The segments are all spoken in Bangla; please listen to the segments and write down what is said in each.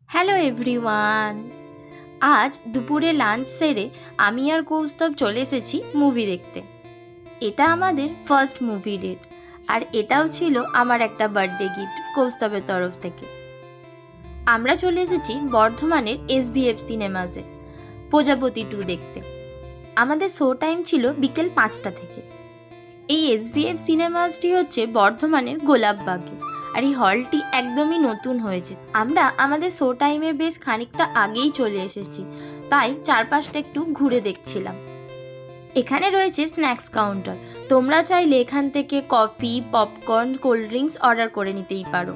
Hello everyone. আজ দুপুরে লাঞ্চ সেরে আমি আর কৌস্তব চলে এসেছি মুভি দেখতে। এটা আমাদের ফার্স্ট মুভি ডেট, আর এটাও ছিল আমার একটা বার্থডে গিফট কৌস্তবের তরফ থেকে। আমরা চলে এসেছি বর্ধমানের SVF সিনেমাসে প্রজাপতি 2 দেখতে। আমাদের শো টাইম ছিল বিকেল 5টা থেকে। এই SVF সিনেমাসটি হচ্ছে বর্ধমানের গোলাপবাগে, আর এই হলটি একদমই নতুন হয়েছে। আমরা আমাদের শো টাইমের বেশ খানিকটা আগেই চলে এসেছি, তাই চারপাশটা একটু ঘুরে দেখছিলাম। এখানে রয়েছে স্ন্যাক্স কাউন্টার, তোমরা চাইলে এখান থেকে coffee, popcorn, cold drinks order করে নিতেই পারো।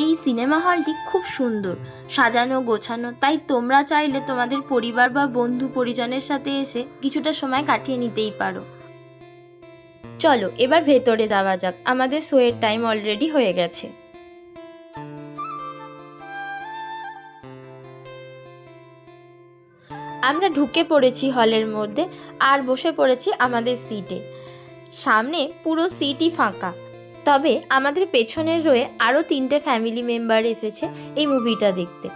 এই সিনেমা হলটি খুব সুন্দর, সাজানো গোছানো, তাই তোমরা চাইলে তোমাদের পরিবার বা বন্ধু পরিজনের সাথে এসে কিছুটা সময় কাটিয়ে নিতেই পারো। চলো এবার ভেতরে যাওয়া যাক, আমাদের শোয়ের টাইম অলরেডি হয়ে গেছে। আমরা ঢুকে পড়েছি হলের মধ্যে আর বসে পড়েছি আমাদের সিটে। সামনে পুরো সিটই ফাঁকা, তবে আমাদের পেছনের রয়ে আরও 3টে ফ্যামিলি মেম্বার এসেছে এই মুভিটা দেখতে।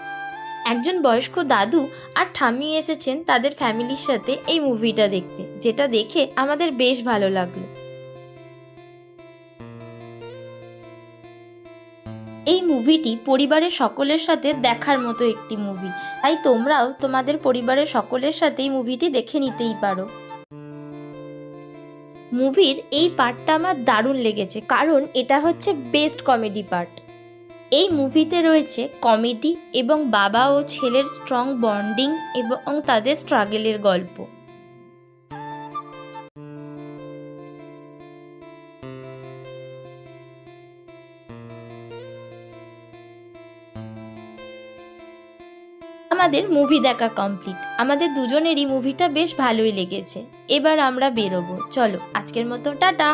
একজন বয়স্ক দাদু আর ঠাম্মি এসেছেন তাদের ফ্যামিলির সাথে এই মুভিটা দেখতে, যেটা দেখে আমাদের বেশ ভালো লাগলো। এই মুভিটি পরিবারের সকলের সাথে দেখার মতো একটি মুভি, তাই তোমরাও তোমাদের পরিবারের সকলের সাথে এই মুভিটি দেখে নিতেই পারো। মুভির এই পার্টটা আমার দারুণ লেগেছে, কারণ এটা হচ্ছে বেস্ট কমেডি পার্ট। এই মুভিতে রয়েছে কমেডি এবং বাবা ও ছেলের স্ট্রং বন্ডিং এবং তাদের স্ট্রাগলের গল্প। আমাদের মুভি দেখা কমপ্লিট। আমাদের দুজনেরই মুভিটা বেশ ভালোই লেগেছে। এবার আমরা বেরোবো। চলো আজকের মতো টাটা।